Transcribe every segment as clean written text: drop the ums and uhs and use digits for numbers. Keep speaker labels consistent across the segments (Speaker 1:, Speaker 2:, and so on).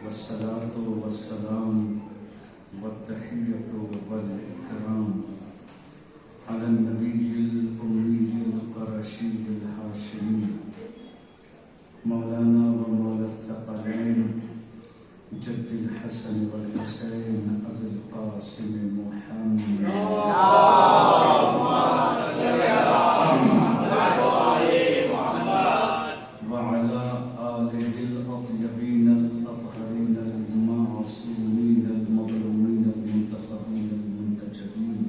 Speaker 1: والصلاة والسلام والتحية والإكرام على النبي الأمي القرشي الهاشمي مولانا ومولى الثقلين جد الحسن والحسين أبي القاسم محمد وعلى آله الأطيبين الأطهرين المعصومين المظلومين المنتخبين المنتجبين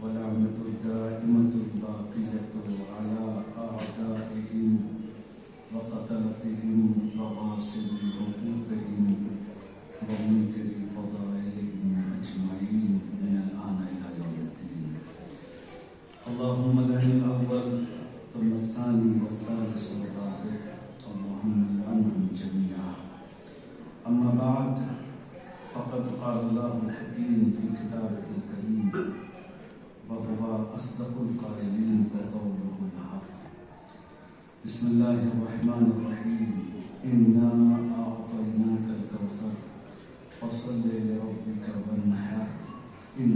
Speaker 1: ولعنة الدائمة الباقية على أعدائهم وقتلتهم وغاصب حقوقهم ومنكر فضائلهم أجمعين من الآن إلى يوم الدين. اللهم لعن الأول ثم الثاني والثالث والرابع اللهم لعنهم جميعا. أما بعد فقد قال الله الحكيم في كتابه الكريم وهو أصدق القائلين وقوله الحق. بسم الله الرحمن الرحيم. إنا أعطيناك الكوثر فصل لربك وانحر إن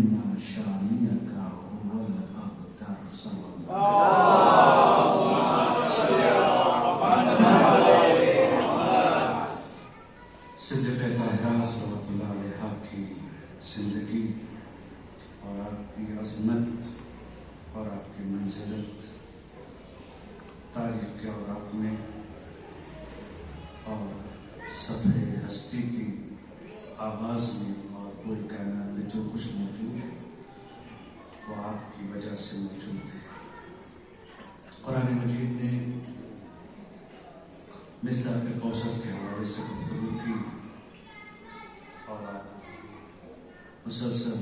Speaker 1: شانئك هو الأبتر. صلى الله صدیقہ طاہرہ صلوات اللہ علیہ کی زندگی اور آپ کی عظمت اور آپ کی منزلت تاریخ کے اوراق میں اور صفحہ ہستی کی آغاز میں اور پوری کائنات میں جو کچھ موجود ہے وہ آپ کی وجہ سے موجود ہے. قرآن مجید نے مصداق کوثر کے حوالے سے گفتگو کی اور آپ مسلسل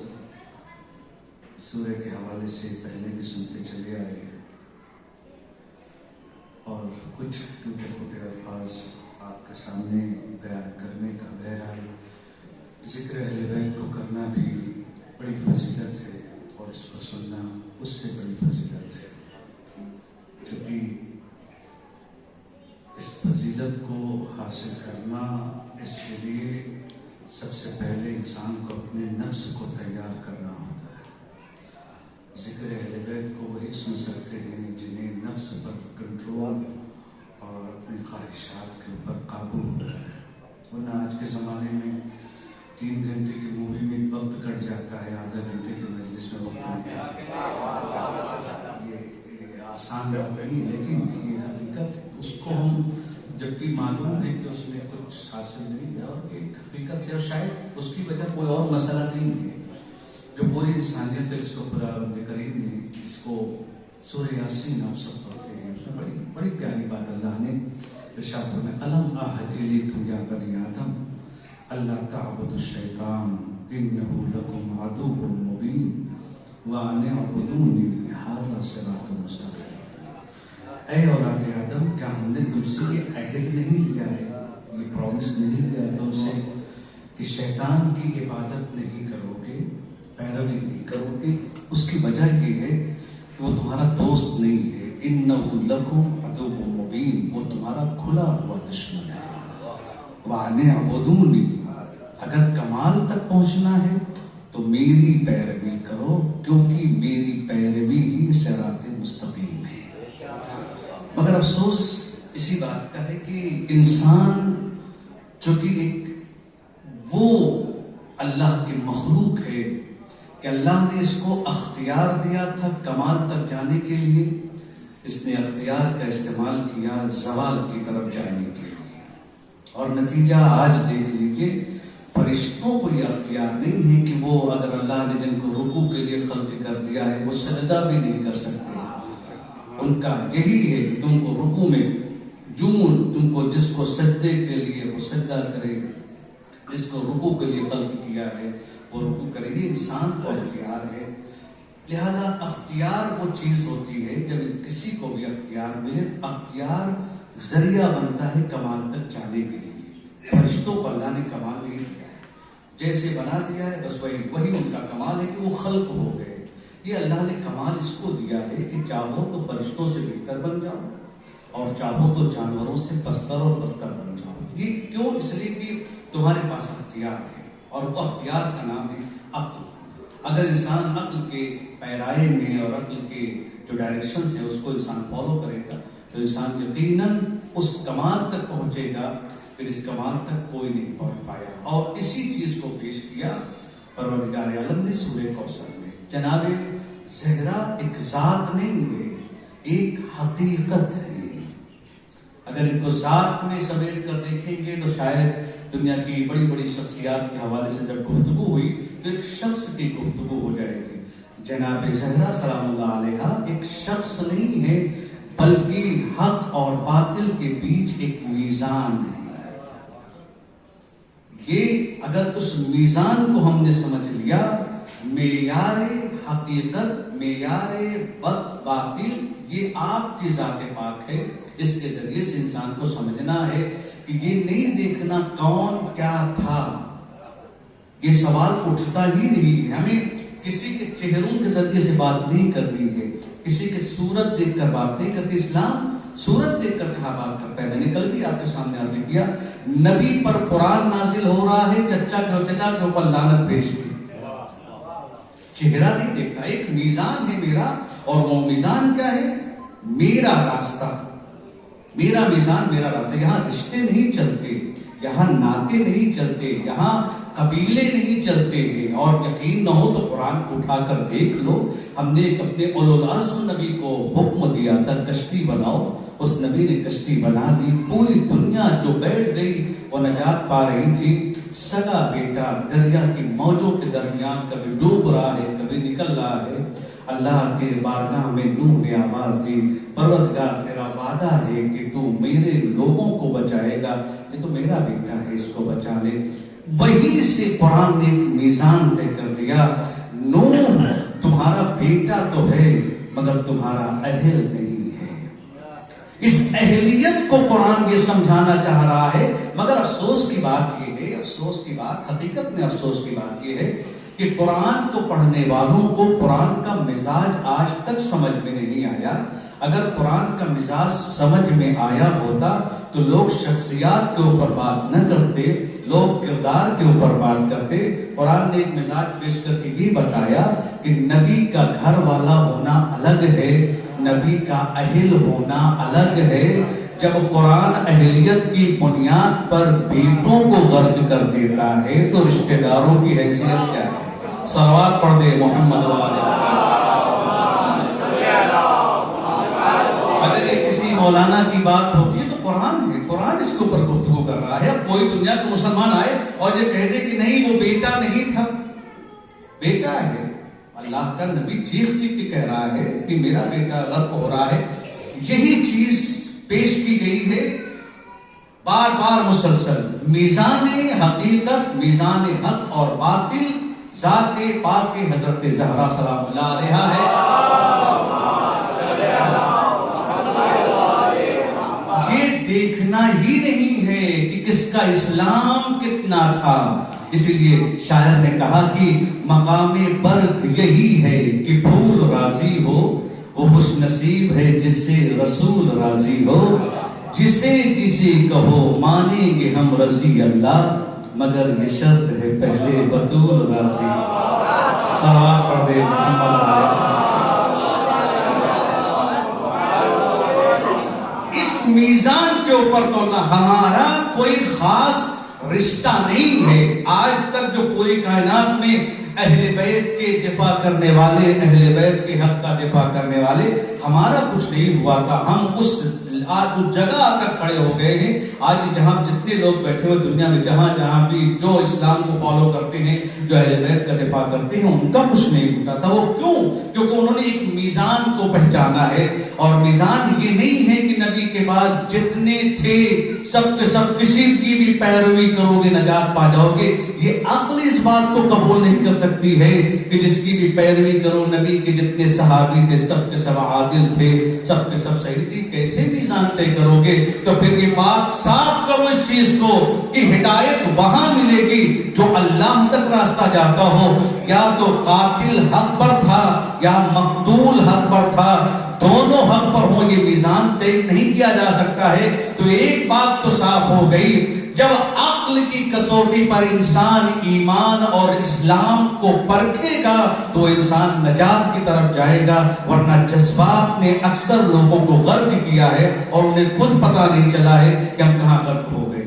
Speaker 1: سورہ کے حوالے سے پہلے بھی سنتے چلے آئے اور کچھ ٹوٹے پھوٹے الفاظ آپ کے سامنے بیان کرنے کا بہرحال ذکر اہل بیت کو کرنا بھی بڑی فضیلت ہے اور اس کو سننا اس سے بڑی فضیلت ہے، چونکہ اس فضیلت کو حاصل کرنا اس کے لیے سب سے پہلے انسان کو اپنے نفس کو تیار کرنا ہوتا ہے. ذکر اہل بیت کو وہی سن سکتے ہیں جنہیں نفس پر کنٹرول اور اپنی خواہشات کے اوپر قابو ہوتا ہے، ورنہ آج کے زمانے میں 3 گھنٹے کی مووی میں وقت کٹ جاتا ہے، آدھا گھنٹے کی مجلس میں وقت یہ آسان بات نہیں، لیکن یہ حقیقت اس کو ہم جبکہ معلوم ہے کہ اس میں کچھ حاصل نہیں ہے اور ایک حقیقت ہے اور شاید اس کی وجہ کوئی اور مسئلہ نہیں ہے جو پوری انسانیت ہے. اس کو خدا رب کریم نے جس کو سورہ یاسین آپ سب پڑھتے ہیں اس میں بڑی پیاری بات اللہ نے ارشاد فرمایا الم اعہد الیکم یا بنی آدم اللہ تعبدوا الشیطان انہ لکم عدو مبین وان اعبدونی ھذا صراط مستقیم. اے اولاد آدم کیا ہم نے تم سے یہ عہد نہیں لیا ہے، یہ پرومس نہیں لیا ہے تم سے کہ شیطان کی عبادت نہیں کرو گے، پیروی نہیں کرو گے؟ اس کی وجہ یہ ہے کہ وہ تمہارا دوست نہیں ہے. انہ لکم عدو مبین، وہ تمہارا کھلا ہوا دشمن ہے. وان اعبدونی، اگر کمال تک پہنچنا ہے تو میری پیروی کرو کیونکہ میری پیروی ہی صراط مستقیم ہے. مگر افسوس اسی بات کا ہے کہ انسان چونکہ ایک وہ اللہ کی مخلوق ہے کہ اللہ نے اس کو اختیار دیا تھا کمال تک جانے کے لیے، اس نے اختیار کا استعمال کیا زوال کی طرف جانے کے لیے، اور نتیجہ آج دیکھ لیجئے فرشتوں کو یہ اختیار نہیں ہے کہ وہ اگر اللہ نے جن کو رکوع کے لیے خلق کر دیا ہے وہ سجدہ بھی نہیں کر سکتے. ان کا یہی ہے کہ تم کو رکوع میں تم کو جس کو سجدے کے لیے وہ سجدہ کرے، جس کو رکوع کے لیے خلق کیا ہے وہ رکوع کرے. یہ انسان کو اختیار ہے. لہذا اختیار وہ چیز ہوتی ہے جب کسی کو بھی اختیار ملے، اختیار ذریعہ بنتا ہے کمال تک جانے کے لیے. فرشتوں کو اللہ نے کمال نہیں دیا ہے، جیسے بنا دیا ہے بس وہی ان کا کمال ہے کہ وہ خلق ہو گئے. یہ اللہ نے کمال اس کو دیا ہے کہ چاہو تو فرشتوں سے بہتر بن جاؤ اور چاہو تو جانوروں سے پستر اور بدتر بن جاؤ. یہ کیوں؟ اس لیے کہ تمہارے پاس اختیار ہے، اور وہ اختیار کا نام ہے عقل۔ اگر انسان عقل کے پیرائے میں اور عقل کے جو ڈائریکشن ہے اس کو انسان فالو کرے گا تو انسان یقیناً اس کمال تک پہنچے گا، پھر اس کمال تک کوئی نہیں پہنچ پایا۔ اور اسی چیز کو پیش کیا پروردگار عالم نے سورہ کوثر میں۔ جناب زہرا ایک ذات نہیں ہے، ایک حقیقت ہے۔ اگر ان کو ذات میں سمیٹ کر دیکھیں گے تو شاید دنیا کی بڑی بڑی شخصیات کے حوالے سے جب گفتگو ہوئی تو ایک شخص کی گفتگو ہو جائے گی۔ جناب زہرا سلام اللہ علیہا ایک شخص نہیں ہے، بلکہ حق اور باطل کے بیچ ایک میزان ہے۔ یہ اگر اس میزان کو ہم نے سمجھ لیا، معیار حقیقت، معیار باطل، یہ آپ کی ذات پاک ہے۔ اس کے ذریعے سے انسان کو سمجھنا ہے کہ یہ نہیں دیکھنا کون کیا تھا، یہ سوال اٹھتا ہی نہیں ہے۔ ہمیں کسی کے چہروں کے ذریعے سے بات نہیں کرنی ہے، کسی کے صورت دیکھ کر بات نہیں کرتی۔ اسلام صورت دیکھ کر کہاں بات کرتا ہے؟ میں نے کل بھی آپ کے سامنے عرض کیا، نبی پر قرآن نازل ہو رہا ہے، چچا کے اوپر لعنت پیش کی، چہرہ نہیں دیکھتا۔ ایک میزان ہے میرا، اور وہ میزان کیا ہے؟ میرا راستہ، میرا میزان، میرا راستہ۔ یہاں رشتے نہیں چلتے، یہاں ناطے نہیں چلتے، یہاں قبیلے نہیں چلتے ہیں۔ اور یقین نہ ہو تو قرآن کو اٹھا کر دیکھ لو، ہم نے اپنے اولو العزم نبی کو حکم دیا تھا کشتی بناؤ، اس نبی نے کشتی بنا دی، پوری دنیا جو بیٹھ گئی وہ نجات پا رہی تھی۔ سگا بیٹا دریا کی موجوں کے درمیان کبھی ڈوب رہا ہے، کبھی نکل رہا ہے۔ اللہ کے بارگاہ میں نوح نے آواز دی، پروردگار تیرا وعدہ ہے کہ تو میرے لوگوں کو بچائے گا، یہ تو میرا بیٹا ہے، اس کو بچا لے۔ وہیں سے قرآن نے ایک میزان طے کر دیا، نوح تمہارا بیٹا تو ہے مگر تمہارا اہل نہیں ہے۔ اس اہلیت کو قرآن یہ سمجھانا چاہ رہا ہے، مگر افسوس کی بات یہ ہے، افسوس کی بات، حقیقت میں افسوس کی بات یہ ہے کہ قرآن کو پڑھنے والوں کو قرآن کا مزاج آج تک سمجھ میں نہیں آیا۔ اگر قرآن کا مزاج سمجھ میں آیا ہوتا تو لوگ شخصیات کے اوپر بات نہ کرتے، لوگ کردار کے اوپر بات کرتے۔ قرآن نے ایک مزاج پیش کر کے یہ بتایا کہ نبی کا گھر والا ہونا الگ ہے، نبی کا اہل ہونا الگ ہے۔ جب قرآن اہلیت کی بنیاد پر بیٹوں کو غرق کر دیتا ہے تو رشتہ داروں کی حیثیت کیا ہے؟ صلوات پڑھ دے محمد والے۔ اگر یہ کسی مولانا کی بات ہوتی ہے تو قرآن ہے، قرآن اس کے اوپر گفتگو کر رہا ہے۔ اب کوئی دنیا کا مسلمان آئے اور یہ کہہ دے کہ نہیں وہ بیٹا نہیں تھا، بیٹا ہے۔ اللہ کا نبی چیخ چیخ کے کہہ رہا ہے کہ میرا بیٹا غرق ہو رہا ہے۔ یہی چیز پیش کی گئی ہے بار بار مسلسل۔ میزان حقیقت، میزان حق اور باطل ذات پاک حضرت زہرا سلام اللہ علیہا ہے۔ یہ دیکھنا ہی نہیں ہے کہ کس کا اسلام کتنا تھا۔ اسی لیے شاعر نے کہا کہ مقام برق یہی ہے کہ پھول راضی ہو، وہ خوش نصیب ہے جس سے رسول راضی ہو۔ جسے جسے کہو مانیں گے ہم رضی اللہ، مگر یہ شرط ہے پہلے بطول راضی۔ صلوات پڑھ دے محمد علیہ۔ اس میزان کے اوپر تو نہ ہمارا کوئی خاص رشتہ نہیں ہے۔ آج تک جو پوری کائنات میں اہل بیت کے دفاع کرنے والے، اہل بیت کے حق کا دفاع کرنے والے، ہمارا کچھ نہیں ہوا تھا۔ ہم آج اس جگہ آ کر کھڑے ہو گئے ہیں۔ آج جہاں جتنے لوگ بیٹھے ہوئے دنیا میں، جہاں جہاں بھی جو اسلام کو فالو کرتے ہیں، جو اہل بیت کا دفاع کرتے ہیں، ان کا کچھ نہیں ہوتا تھا۔ وہ کیوں؟ کیونکہ انہوں نے ایک میزان کو پہچانا ہے، اور میزان یہ نہیں ہے کہ نبی کے بعد جتنے تھے سب کے سب کسی کی بھی پیروی کرو گے نجات پا جاؤ گے۔ یہ عقل اس بات کو قبول نہیں کر سکتی ہے کہ جس کی بھی پیروی کرو، نبی کے جتنے صحابی تھے سب کے سب عادل تھے، سب کے سب صحیح تھے، کیسے میزان طے کرو گے؟ تو پھر یہ بات صاف کرو اس چیز کو کہ ہدایت وہاں ملے گی جو اللہ تک راستہ جاتا ہو۔ یا تو قاتل حق پر تھا یا مقتول حق پر تھا، دونوں حق پر ہوں، یہ میزان طے نہیں کیا جا سکتا ہے، تو ایک بات تو صاف ہو گئی، جب عقل کی کسوٹی پر انسان ایمان اور اسلام کو پرکھے گا تو انسان نجات کی طرف جائے گا، ورنہ جذبات نے اکثر لوگوں کو غرق کیا ہے اور انہیں خود پتہ نہیں چلا ہے کہ ہم کہاں غرق ہو گئے۔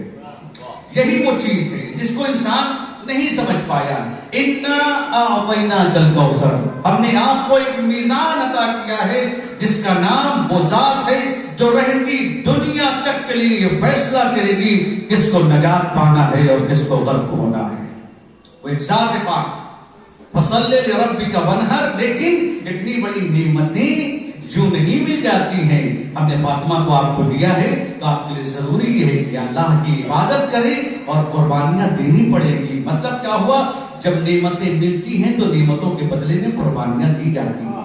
Speaker 1: یہی وہ چیز ہے جس کو انسان نہیں سمجھ پایا۔ اِنَّا أَعْطَيْنَاكَ الْكَوْثَرَ، ہم نے آپ کو ایک میزان عطا کیا ہے جس کا نام وہ ذات ہے جو رہتی دنیا تک کے لیے یہ فیصلہ کرے گی کس کو نجات پانا ہے اور کس کو غرق ہونا ہے۔ وہ ایک ذات پاک، فَصَلِّ لِرَبِّكَ وَانْحَرْ، لیکن اتنی بڑی نعمتیں یوں نہیں مل جاتی ہیں۔ ہم نے فاطمہ کو آپ کو دیا ہے تو آپ کے لیے ضروری یہ ہے کہ اللہ کی عبادت کریں اور قربانیاں دینی پڑے گی۔ مطلب کیا ہوا، جب نعمتیں ملتی ہیں تو نعمتوں کے بدلے میں قربانیاں دی جاتی ہیں۔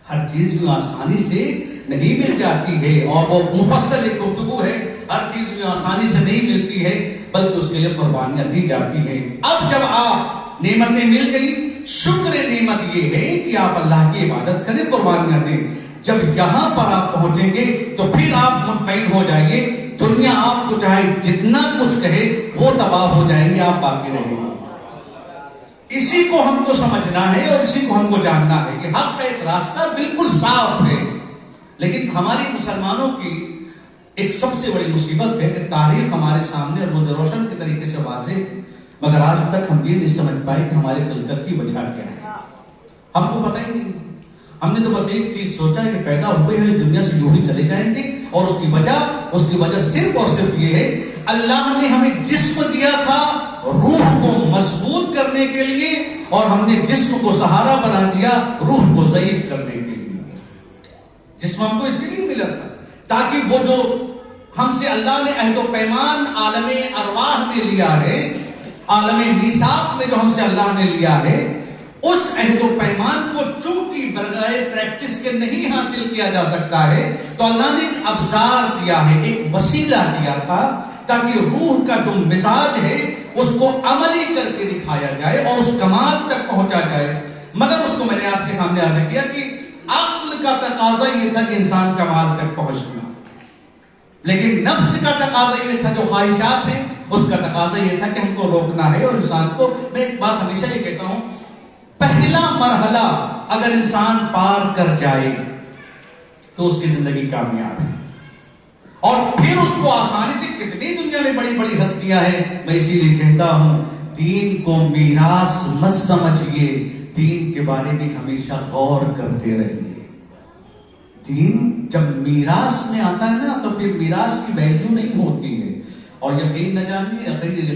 Speaker 1: ہر چیز یوں آسانی سے نہیں مل جاتی ہے، اور وہ مفصل ایک گفتگو ہے، ہر چیز یوں آسانی سے نہیں ملتی ہے بلکہ اس کے لیے قربانیاں دی جاتی ہیں۔ اب جب آپ نعمتیں مل گئی، شکر نعمت یہ ہے کہ آپ اللہ کی عبادت کریں، قربانیاں دیں۔ جب یہاں پر آپ پہنچیں گے تو پھر آپ مطمئن ہو جائیں گے، دنیا آپ کو چاہے جتنا کچھ کہے وہ تباہ ہو جائیں گے، آپ باقی رہیں گے۔ اسی کو ہم کو سمجھنا ہے اور اسی کو ہم کو جاننا ہے کہ حق کا ایک راستہ بالکل صاف ہے، لیکن ہماری مسلمانوں کی ایک سب سے بڑی مصیبت ہے کہ تاریخ ہمارے سامنے روز روشن کے طریقے سے واضح، مگر آج تک ہم یہ نہیں سمجھ پائے کہ ہماری خلقت کی وجہ کیا ہے۔ ہم کو پتہ ہی نہیں، ہم نے تو بس ایک چیز سوچا ہے کہ پیدا ہوئے ہیں اس دنیا سے یوں ہی چلے جائیں گے، اور اس کی وجہ صرف اور صرف یہ ہے اللہ نے ہمیں جسم دیا تھا روح کو مضبوط کرنے کے لیے، اور ہم نے جسم کو سہارا بنا دیا روح کو ضعیف کرنے کے لیے۔ جسم ہم کو اسی لیے ملا تھا تاکہ وہ جو ہم سے اللہ نے عہد و پیمان عالم ارواح میں لیا ہے، عالم میثاق میں جو ہم سے اللہ نے لیا ہے، اس عہد و پیمان کو چونکہ بغیر پریکٹس کے نہیں حاصل کیا جا سکتا ہے، تو اللہ نے ایک ابزار دیا ہے، ایک وسیلہ دیا تھا تاکہ روح کا جو مزاج ہے اس کو عملی کر کے دکھایا جائے اور اس کمال تک پہنچا جائے۔ مگر اس کو میں نے آپ کے سامنے عرض کیا کہ عقل کا تقاضا یہ تھا کہ انسان کمال تک پہنچنا، لیکن نفس کا تقاضا یہ تھا، جو خواہشات ہیں اس کا تقاضا یہ تھا کہ ہم کو روکنا ہے۔ اور انسان کو میں ایک بات ہمیشہ یہ کہتا ہوں، پہلا مرحلہ اگر انسان پار کر جائے تو اس کی زندگی کامیاب ہے، اور پھر اس کو آسانی سے، کتنی دنیا میں بڑی بڑی ہستیاں ہیں، میں اسی لیے کہتا ہوں دین کو میراث مت سمجھیے، دین کے بارے میں ہمیشہ غور کرتے رہیے۔ دین جب میراث میں آتا ہے نا تو پھر میراث کی ویلیو نہیں ہوتی ہے۔ اور یقین نہ جانیے،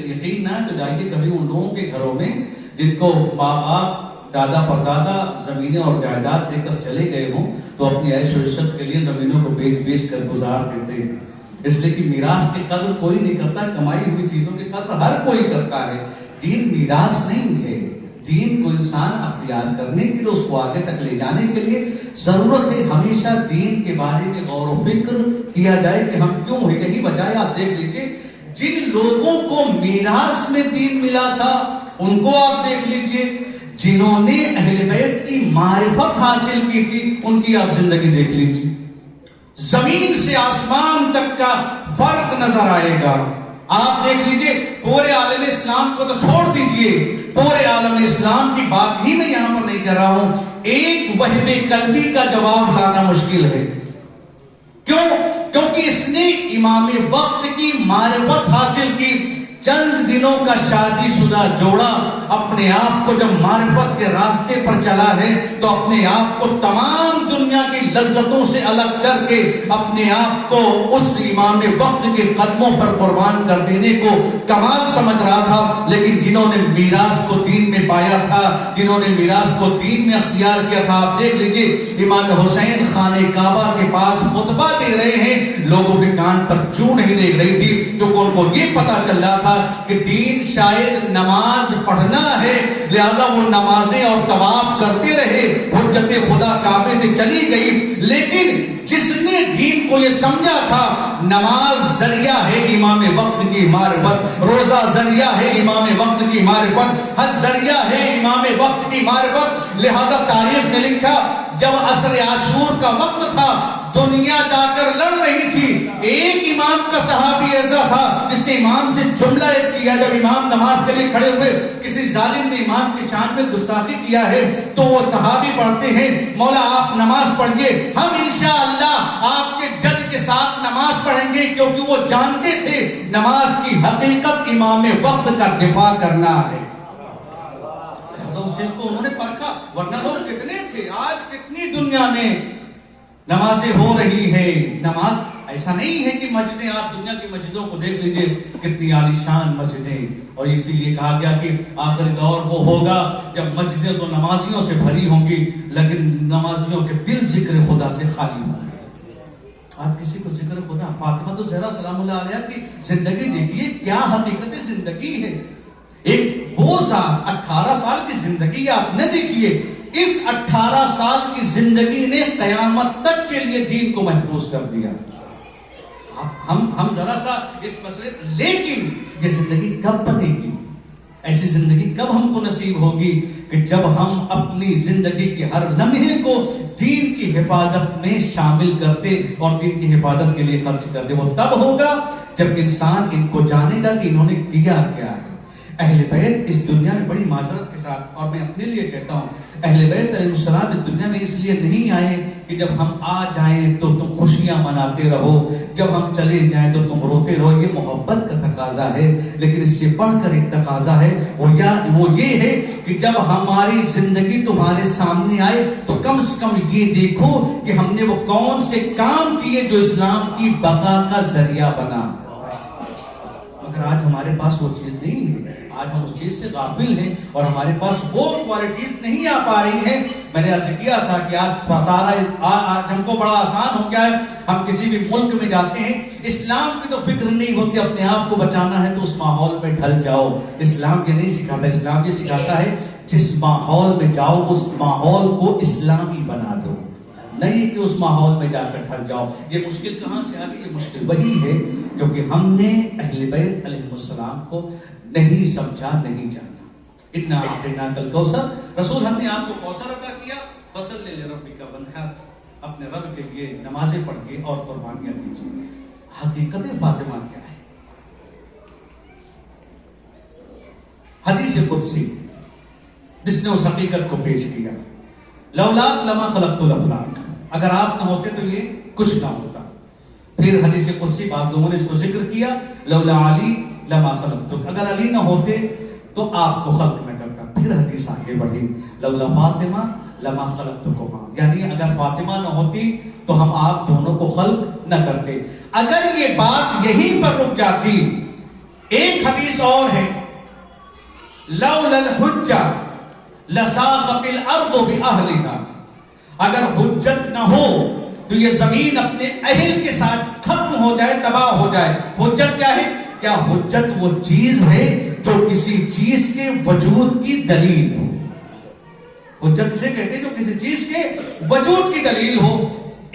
Speaker 1: یقین نہ ہے تو جائیے کبھی ان لوگوں کے گھروں میں جن کو باپ دادا پردادا زمینیں اور جائیداد دے کر چلے گئے ہوں، تو اپنی عیش و عشرت کے لیے زمینوں کو بیچ کر گزار دیتے ہیں، اس لیے کہ میراث کی قدر کوئی نہیں کرتا، کمائی ہوئی چیزوں کی قدر ہر کوئی کرتا ہے۔ دین میراث نہیں ہے، دین کو انسان اختیار کرنے کے لیے، اس کو آگے تک لے جانے کے لیے ضرورت ہے ہمیشہ دین کے بارے میں غور و فکر کیا جائے کہ ہم کیوں ہیں۔ یہی وجہ ہے، آپ دیکھ لیجیے جن لوگوں کو میراث میں دین ملا تھا ان کو آپ دیکھ لیجیے، جنہوں نے اہل بیت کی معرفت حاصل کی تھی ان کی آپ زندگی دیکھ لیجیے، زمین سے آسمان تک کا فرق نظر آئے گا۔ آپ دیکھ لیجئے پورے عالم اسلام کو تو چھوڑ دیجئے، پورے عالم اسلام کی بات ہی میں یہاں پر نہیں کر رہا ہوں، ایک وہم قلبی کا جواب لانا مشکل ہے۔ کیوں؟ کیونکہ اس نے امام وقت کی معرفت حاصل کی۔ چند دنوں کا شادی شدہ جوڑا اپنے آپ کو جب معرفت کے راستے پر چلا ہے تو اپنے آپ کو تمام دنیا کی لذتوں سے الگ کر کے اپنے آپ کو اس امام وقت کے قدموں پر قربان کر دینے کو کمال سمجھ رہا تھا۔ لیکن جنہوں نے میراث کو دین میں پایا تھا، جنہوں نے میراث کو دین میں اختیار کیا تھا، آپ دیکھ لیجئے امام حسین خانہ کعبہ کے پاس خطبہ دے رہے ہیں، لوگوں کے کان پر چوں نہیں دیکھ رہی تھی، جو ان کو یہ پتا چل رہا تھا تھا کہ دین شاید نماز پڑھنا ہے، لہذا وہ نمازیں اور طواف کرتے رہے، حجت خدا کعبے سے چلی گئی. لیکن جس نے دین کو یہ سمجھا تھا نماز ذریعہ ہے امام وقت کی معرفت، روزہ ذریعہ ہے امام وقت کی معرفت، حج ذریعہ ہے امام وقت کی معرفت، لہذا تاریخ میں لکھا جب عصر عاشور کا وقت تھا دنیا جا کر لڑ رہی تھی، ایک امام کا صحابی ایسا تھا جس نے امام سے جملہ ایک کیا. جب امام نماز کے لیے کھڑے ہوئے کسی ظالم نے امام کی شان میں گستاخی کیا ہے تو وہ صحابی پڑھتے ہیں مولا آپ نماز پڑھیے، ہم انشاءاللہ آپ کے جد کے ساتھ نماز پڑھیں گے، کیونکہ وہ جانتے تھے نماز کی حقیقت امام وقت کا دفاع کرنا ہے. اس چیز کو انہوں نے پرکھا، ورنہ لوگ کتنے تھے. آج کتنی دنیا میں نمازیں ہو رہی ہے. نماز ایسا نہیں ہے کہ مسجدیں، آپ دنیا کی مسجدوں کو دیکھ لیجئے کتنی عالیشان مسجدیں، اور اسی لیے کہا گیا کہ آخری دور وہ ہوگا جب مسجدیں تو نمازیوں سے بھری ہوں گی لیکن نمازیوں کے دل ذکر خدا سے خالی ہوں گے. آپ کسی کو ذکر خدا، فاطمہ تو زہرا سلام اللہ علیہا کی زندگی دیکھیے، کیا حقیقت زندگی ہے. ایک وہ سال 18 سال کی زندگی آپ نے دیکھیے، اس 18 سال کی زندگی نے قیامت تک کے لیے دین کو محفوظ کر دیا. ہم ذرا سا اس مسئلے، لیکن یہ زندگی کب بنے گی؟ ایسی زندگی کب ہم کو نصیب ہوگی کہ جب ہم اپنی زندگی کے ہر لمحے کو دین کی حفاظت میں شامل کرتے اور دین کی حفاظت کے لیے خرچ کرتے. وہ تب ہوگا جب انسان ان کو جانے گا کہ انہوں نے کیا کیا ہے. اہل بیت اس دنیا میں بڑی معذرت کے ساتھ، اور میں اپنے لیے کہتا ہوں، اہل بیت علیہ السلام اس دنیا میں اس لیے نہیں آئے کہ جب ہم آ جائیں تو تم خوشیاں مناتے رہو، جب ہم چلے جائیں تو تم روتے رہو. یہ محبت کا تقاضا ہے، لیکن اس سے بڑھ کر ایک تقاضا ہے، وہ یہ ہے کہ جب ہماری زندگی تمہارے سامنے آئے تو کم سے کم یہ دیکھو کہ ہم نے وہ کون سے کام کیے جو اسلام کی بقا کا ذریعہ بنا. مگر آج ہمارے پاس وہ چیز نہیں ہے، آج ہم اس چیز سے غافل ہیں اور ہمارے پاس وہ کوالٹیز نہیں آ پا رہی ہیں. میں نے عرض کیا تھا کہ آج ہم کو بڑا آسان ہو گیا ہے، ہم کسی بھی ملک میں جاتے ہیں، اسلام کی تو فکر نہیں ہوتی، اپنے آپ کو بچانا ہے تو اس ماحول میں ڈھل جاؤ. اسلام یہ نہیں سکھاتا، اسلام یہ سکھاتا ہے جس ماحول میں جاؤ اس ماحول کو اسلامی بنا دو، نہیں کہ اس ماحول میں جا کر ڈھل جاؤ. یہ مشکل کہاں سے آ گئی؟ یہ مشکل وہی ہے کیونکہ ہم نے اہل بیت علیہ السلام کو نہیں سمجھا، نہیں جانا. اِنَّا أَعْطَيْنَاكَ الْكَوْثَرَ، رسول ہم نے آپ کو کوثر عطا کیا، فَصَلِّ لِرَبِّكَ وَانْحَرْ، اپنے رب کے لیے نمازیں پڑھیے اور قربانیاں دیجیے. حقیقت فاطمہ کیا ہے؟ حدیث قدسی جس نے اس حقیقت کو پیش کیا، لولاک لما خلقت الافلاک، اگر آپ نہ ہوتے تو یہ کچھ نہ ہوتا. پھر حدیث قدسی بعض لوگوں نے اس کو ذکر کیا، لولا علی لما خلقتک، اگر علی نہ ہوتے تو آپ کو خلق نہ کرتا. پھر حدیث آگے بڑھی، لولا فاطمہ لما خلقتکما، یعنی اگر فاطمہ نہ ہوتی تو ہم آپ دونوں کو خلق نہ کرتے. اگر یہ بات یہیں پر رک جاتی، ایک حدیث اور ہے، لولا الحجہ لساخت الارض باہلہا، اگر حجت نہ ہو تو یہ زمین اپنے اہل کے ساتھ ختم ہو جائے، تباہ ہو جائے. حجت کیا ہے؟ کیا حجت وہ چیز ہے جو کسی چیز کے وجود کی دلیل ہو. حجت اسے کہتے ہیں جو کسی چیز کے وجود کی دلیل ہو.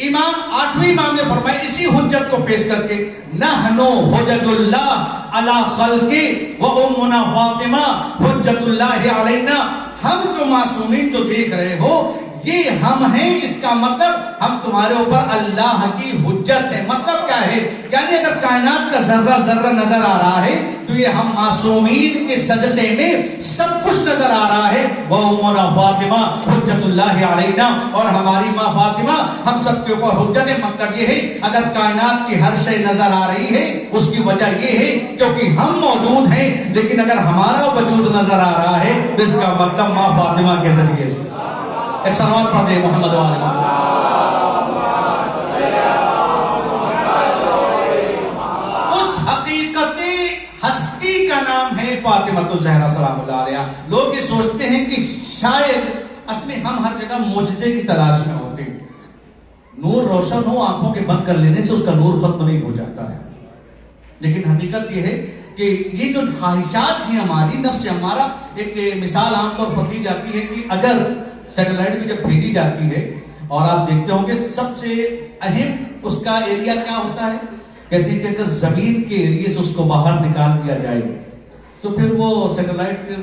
Speaker 1: امام 8ویں امام نے فرمایا اسی حجت کو پیش کر کے، نحنو حجت اللہ علی خلقی و امنا فاطمہ حجت اللہ علینا، ہم جو معصومین جو دیکھ رہے ہو یہ ہم ہیں، اس کا مطلب ہم تمہارے اوپر اللہ کی حجت ہے. مطلب کیا ہے؟ یعنی اگر کائنات کا ذرہ ذرہ نظر آ رہا ہے تو یہ ہم معصومین کے صدقے میں سب کچھ نظر آ رہا ہے. وَأُمُّنَا فاطمہ حجت اللہ علینا، اور ہماری ماں فاطمہ ہم سب کے اوپر حجت ہے. مطلب یہ ہے اگر کائنات کی ہر شے نظر آ رہی ہے اس کی وجہ یہ ہے کیونکہ ہم موجود ہیں، لیکن اگر ہمارا وجود نظر آ رہا ہے تو اس کا مطلب ماں فاطمہ کے ذریعے سے. ایک صلوات پڑھ دے محمد و آلہ. اس حقیقت ہستی کا نام ہے فاطمہ الزہرا سلام اللہ علیہا. لوگ یہ سوچتے ہیں کہ شاید اصل میں ہم ہر جگہ معجزے کی تلاش میں ہوتے ہیں. نور روشن ہو، آنکھوں کے بند کر لینے سے اس کا نور ختم نہیں ہو جاتا ہے، لیکن حقیقت یہ ہے کہ یہ جو خواہشات ہیں ہماری نفس امارہ، ایک مثال عام طور پر دی جاتی ہے کہ اگر سیٹلائٹ بھی جب بھیجی جاتی ہے اور آپ دیکھتے ہوں گے سب سے اہم اس کا ایریا کیا ہوتا ہے، کہتے ہیں کہ اگر زمین کے ایریے سے اس کو باہر نکال دیا جائے تو پھر وہ سیٹلائٹ پھر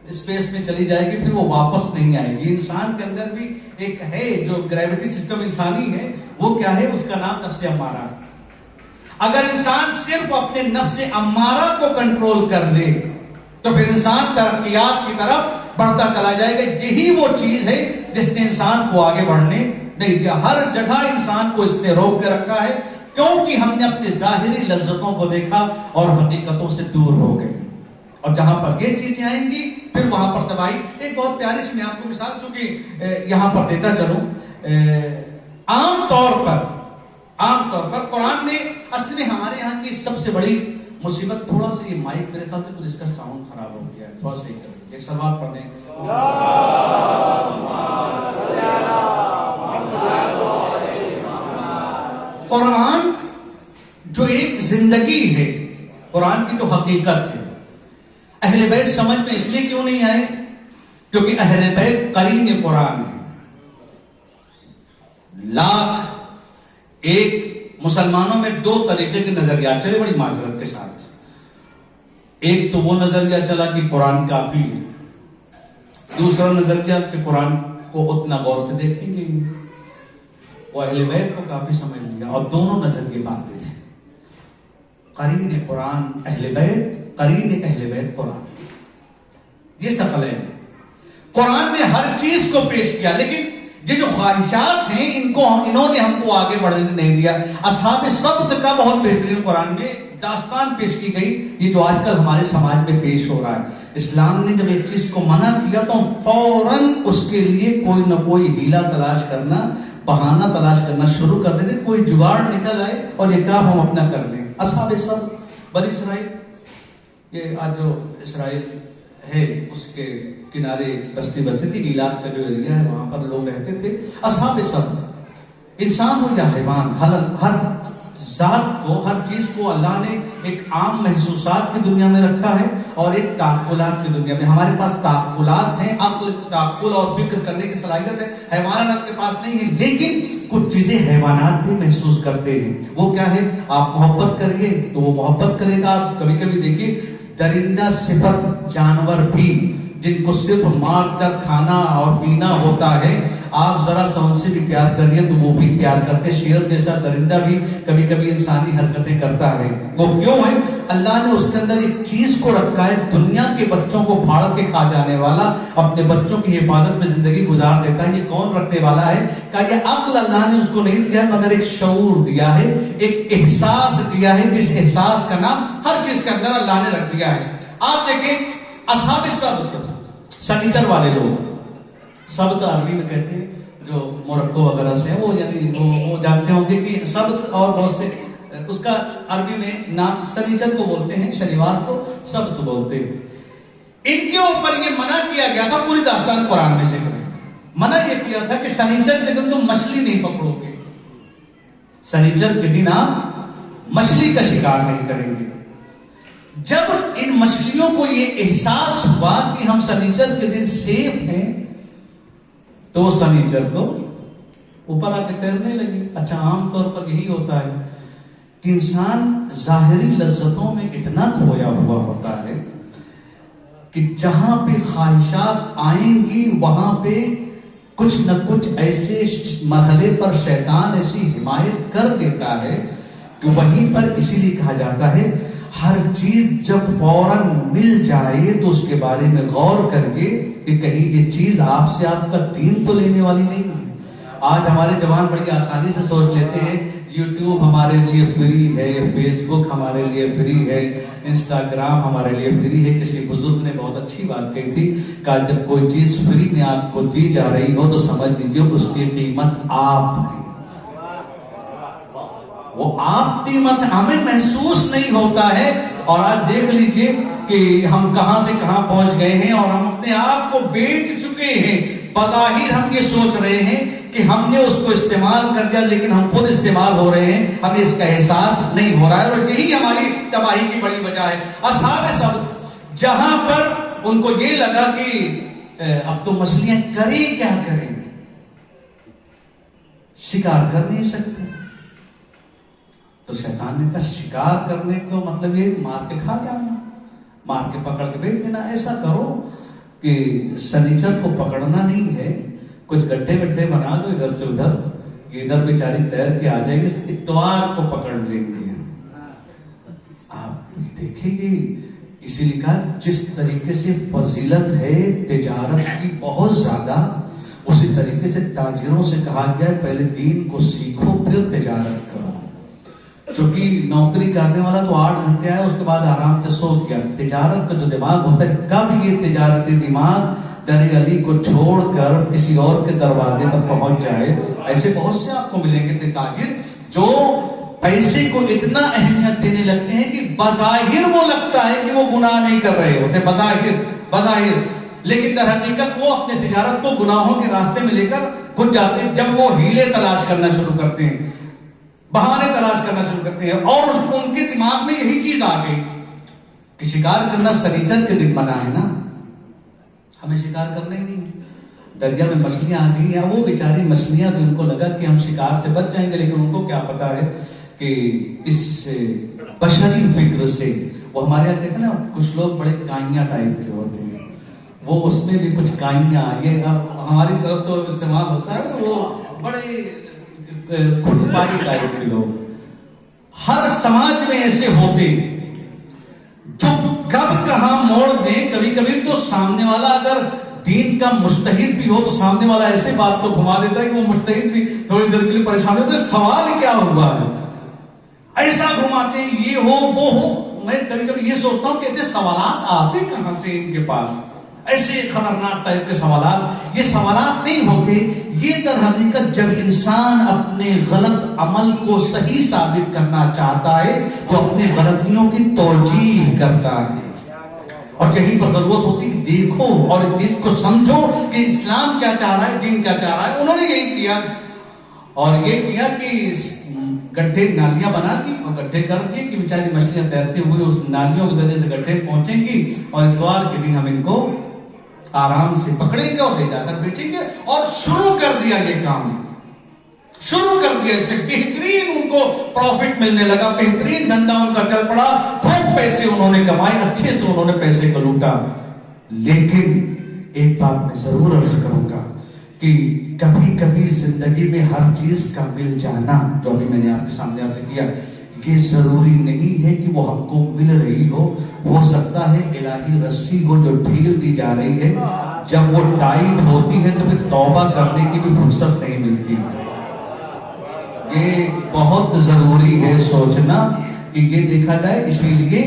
Speaker 1: اسپیس میں چلی جائے گی، پھر وہ واپس نہیں آئے گی۔ انسان کے اندر بھی ایک ہے جو گریوٹی سسٹم انسانی ہے، وہ کیا ہے، اس کا نام نفس امارہ ہے۔ اگر انسان صرف اپنے نفس امارہ کو کنٹرول کر لے تو پھر انسان ترقیات کی طرف بڑھتا چلا جائے گا۔ یہی وہ چیز ہے جس نے انسان کو آگے بڑھنے نہیں دیا۔ ہر جگہ انسان کو اس نے روک کے رکھا ہے، کیونکہ ہم نے اپنے ظاہری لذتوں کو دیکھا اور حقیقتوں سے دور ہو گئے۔ اور جہاں پر یہ چیزیں آئیں گی پھر وہاں پر تباہی۔ ایک بہت پیاری سی میں آپ کو مثال چونکہ یہاں پر دیتا چلوں، عام طور پر قرآن نے اصل میں ہمارے یہاں کی سب سے بڑی مصیبت، تھوڑا سا یہ مائک میرے خیال سے کچھ اس کا ساؤنڈ خراب ہو گیا ہے، تھوڑا سا ایک سلوات پڑھ دیں۔ قرآن جو ایک زندگی ہے، قرآن کی جو حقیقت ہے، اہل بیت سمجھ میں اس لیے کیوں نہیں آئے؟ کیونکہ اہل بیت قرین قرآن ہے۔ لاکھ ایک مسلمانوں میں دو طریقے کے نظریات چلے، بڑی معذرت کے ساتھ۔ ایک تو وہ نظریہ چلا کہ قرآن کافی ہے، دوسرا نظریہ کہ قرآن کو اتنا غور سے دیکھیں گے، وہ اہل بیت کو کافی سمجھ لیا، اور دونوں نظریے باطل ہیں۔ قرین قرآن اہل بیت، قرین اہل بیت قرآن، یہ ثقلین۔ قرآن نے ہر چیز کو پیش کیا، لیکن یہ جو خواہشات ہیں انہوں نے ہم کو آگے بڑھنے نہیں دیا۔ اصحاب سبت کا بہت بہترین قرآن میں داستان پیش کی گئی، یہ جو آج کل ہمارے سماج میں پیش ہو رہا ہے۔ اسلام نے جب ایک چیز کو منع کیا تو فوراً اس کے لیے کوئی نہ کوئی ہیلا تلاش کرنا، بہانہ تلاش کرنا شروع کر دیتے، کوئی جگاڑ نکل آئے اور یہ کام ہم اپنا کر لیں۔ اصحاب سبت، بنی اسرائیل، یہ آج جو اسرائیل ہے اس کے کنارے بستی تھی، علاق کا جو ایریا ہے وہاں پر لوگ رہتے تھے۔ اصحاب سبت، انسان ہو یا حیوان، ہر ذات کو، ہر چیز کو اللہ نے ایک عام محسوسات کی دنیا میں رکھا ہے اور ایک تعقلات کی دنیا میں۔ ہمارے پاس تعقلات ہیں، عقل، تعقل اور فکر کرنے کی صلاحیت ہے، حیوانات کے پاس نہیں ہے، لیکن کچھ چیزیں حیوانات بھی محسوس کرتے ہیں۔ وہ کیا ہے؟ آپ محبت کریے تو وہ محبت کرے گا۔ آپ کبھی کبھی دیکھیے درندہ صفت جانور بھی جن کو صرف مار کر کھانا اور پینا ہوتا ہے، آپ ذرا سا ان سے بھی پیار کریے تو وہ بھی پیار کرتے۔ شیر جیسا درندہ بھی کبھی کبھی انسانی حرکتیں کرتا ہے۔ وہ کیوں ہے؟ اللہ نے اس کے اندر ایک چیز کو رکھا ہے، دنیا کے بچوں کو پھاڑ کے کھا جانے والا، اپنے بچوں کی حفاظت میں زندگی گزار دیتا ہے۔ یہ کون رکھنے والا ہے؟ کہ یہ عقل اللہ نے اس کو نہیں دیا مگر ایک شعور دیا ہے، ایک احساس دیا ہے، جس احساس کا نام ہر چیز کے اندر اللہ نے رکھ دیا ہے۔ آپ دیکھیں اصحاب سبت، سنیچر والے لوگ، سبت عربی میں کہتے ہیں جو مرکو وغیرہ سے ہیں، وہ یعنی وہ جانتے ہوں گے کہ سبت اور بہت سے اس کا عربی میں نام سنیچر کو بولتے ہیں، شنیوار کو سبت بولتے ہیں۔ ان کے اوپر یہ منع کیا گیا تھا، پوری داستان قرآن میں ذکر ہے۔ منع یہ کیا تھا کہ سنیچر کے دن تم مچھلی نہیں پکڑو گے، سنیچر کے دن آپ مچھلی کا شکار نہیں کریں گے۔ جب ان مچھلیوں کو یہ احساس ہوا کہ ہم سنیچر کے دن سیف ہیں تو وہ سنیچر کو اوپر آ کے تیرنے لگی۔ اچھا، عام طور پر یہی ہوتا ہے کہ انسان ظاہری لذتوں میں اتنا کھویا ہوا ہوتا ہے کہ جہاں پہ خواہشات آئیں گی وہاں پہ کچھ نہ کچھ ایسے مرحلے پر شیطان ایسی حمایت کر دیتا ہے کہ وہیں پر اسی لیے کہا جاتا ہے ہر چیز جب فوراً مل جائے تو اس کے بارے میں غور کریے کہ کہیں یہ چیز آپ سے آپ کا دین تو لینے والی نہیں ہے۔ آج ہمارے جوان بڑی آسانی سے سوچ لیتے ہیں یوٹیوب ہمارے لیے فری ہے، فیس بک ہمارے لیے فری ہے، انسٹاگرام ہمارے لیے فری ہے۔ کسی بزرگ نے بہت اچھی بات کہی تھی کہ جب کوئی چیز فری میں آپ کو دی جا رہی ہو تو سمجھ لیجیے اس کی قیمت آپ ہے، وہ آپ قیمت ہمیں محسوس نہیں ہوتا ہے۔ اور آج دیکھ لیجئے کہ ہم کہاں سے کہاں پہنچ گئے ہیں اور ہم اپنے آپ کو بیچ چکے ہیں۔ بظاہر ہم یہ سوچ رہے ہیں کہ ہم نے اس کو استعمال کر دیا لیکن ہم خود استعمال ہو رہے ہیں, ہمیں اس کا احساس نہیں ہو رہا ہے, اور یہی ہماری تباہی کی بڑی وجہ ہے. اصحاب سب جہاں پر ان کو یہ لگا کہ اب تو مچھلیاں کریں کیا کریں, شکار کر نہیں سکتے, تو شیطان نے کہا شکار کرنے کو مطلب یہ مار کے کھا جانا, مار کے پکڑ کے بیچ دینا. ایسا کرو کہ سنیچر کو پکڑنا نہیں ہے, کچھ گڈھے وڈھے بنا دو ادھر سے ادھر, یہ ادھر بیچاری تیر کے آ جائے گی, اتوار کو پکڑ لیں گے. آپ دیکھیں گے اسی لیے کہا جس طریقے سے فضیلت ہے تجارت کی بہت زیادہ, اسی طریقے سے تاجروں سے کہا گیا ہے پہلے دین کو سیکھو پھر تجارت کرو. چونکہ نوکری کرنے والا تو 8 گھنٹے آیا, اس کے بعد آرام سے سو گیا. تجارت کا جو دماغ ہوتا ہے, کب یہ تجارتی دماغ در علی کو چھوڑ کر کسی اور کے دروازے پر پہنچ جائے. ایسے بہت سے آپ کو ملیں گے تاجر جو پیسے کو اتنا اہمیت دینے لگتے ہیں کہ بظاہر وہ لگتا ہے کہ وہ گناہ نہیں کر رہے ہوتے, بظاہر, لیکن در حقیقت وہ اپنے تجارت کو گناہوں کے راستے میں لے کر گھس جاتے ہیں. جب وہ ہیلے تلاش کرنا شروع کرتے ہیں, بہانے تلاش کرنا شروع کرتے ہیں, اور ان کے دماغ میں یہی چیز آ گئی کہ شکار کرنا سنیچر کے دن منع ہے نا, ہمیں شکار کرنا ہی نہیں ہے. دریا میں مچھلیاں آ گئی ہیں, وہ بیچاری مچھلیاں بھی ان کو لگا کہ ہم شکار سے بچ جائیں گے, لیکن ان کو کیا پتا ہے کہ اس بشری فکر سے, وہ ہمارے یہاں کہتے ہیں نا کچھ لوگ بڑے کائیاں ٹائپ کے ہوتے ہیں, وہ اس میں بھی کچھ کائیاں, یہ ہماری طرف تو استعمال ہوتا ہے, وہ بڑے کھٹپائی ٹائپ کے لوگ. ہر سماج میں ایسے ہوتے جو کب کہاں موڑ دیں. کبھی کبھی تو سامنے والا اگر دین کا مجتہد بھی ہو تو سامنے والا ایسے بات کو گھما دیتا ہے کہ وہ مجتہد بھی تھوڑی دیر کے لیے پریشان ہوتا ہے, سوال کیا ہوا ہے, ایسا گھماتے ہیں, یہ ہو وہ ہو. میں کبھی کبھی یہ سوچتا ہوں کہ ایسے سوالات آتے کہاں سے ان کے پاس, ایسے خطرناک ٹائپ کے سوالات. یہ سوالات نہیں ہوتے, یہ در حقیقت جب انسان اپنے غلط عمل کو صحیح ثابت کرنا چاہتا ہے تو اپنی غلطیوں کی توجیہ کرتا ہے, اور یہیں پر ضرورت ہوتی کہ دیکھو اور اس چیز کو سمجھو کہ اسلام کیا چاہ رہا ہے, دین کیا چاہ رہا ہے. انہوں نے یہی کیا, اور یہ کیا کہ گڈھے نالیاں بنا دی اور گڈھے کر دیے کہ بیچاری مچھلیاں تیرتے ہوئے اس نالیوں کے ذریعے سے گڈھے پہنچیں گی, اور اتوار کے دن ہم ان کو آرام سے پکڑیں گے اور لے جا کر بیچیں گے. اور شروع کر دیا یہ کام, شروع کر دیا, اس میں بہترین ان کو پروفٹ ملنے لگا, بہترین دھندا ان کا چل پڑا, خوب پیسے انہوں نے کمائے, اچھے سے انہوں نے پیسے کو لوٹا. لیکن ایک بات میں ضرور عرض کروں گا کہ کبھی کبھی زندگی میں ہر چیز کا مل جانا, جو ابھی میں نے آپ کے سامنے عرض کیا, یہ ضروری نہیں ہے کہ وہ ہم کو مل رہی ہو سکتا ہے الہی رسی ہو جو ڈھیل دی جا رہی ہے, جب وہ ٹائٹ ہوتی ہے تو پھر توبہ کرنے کی بھی فرصت نہیں ملتی. یہ بہت ضروری ہے سوچنا کہ یہ دیکھا جائے. اسی لیے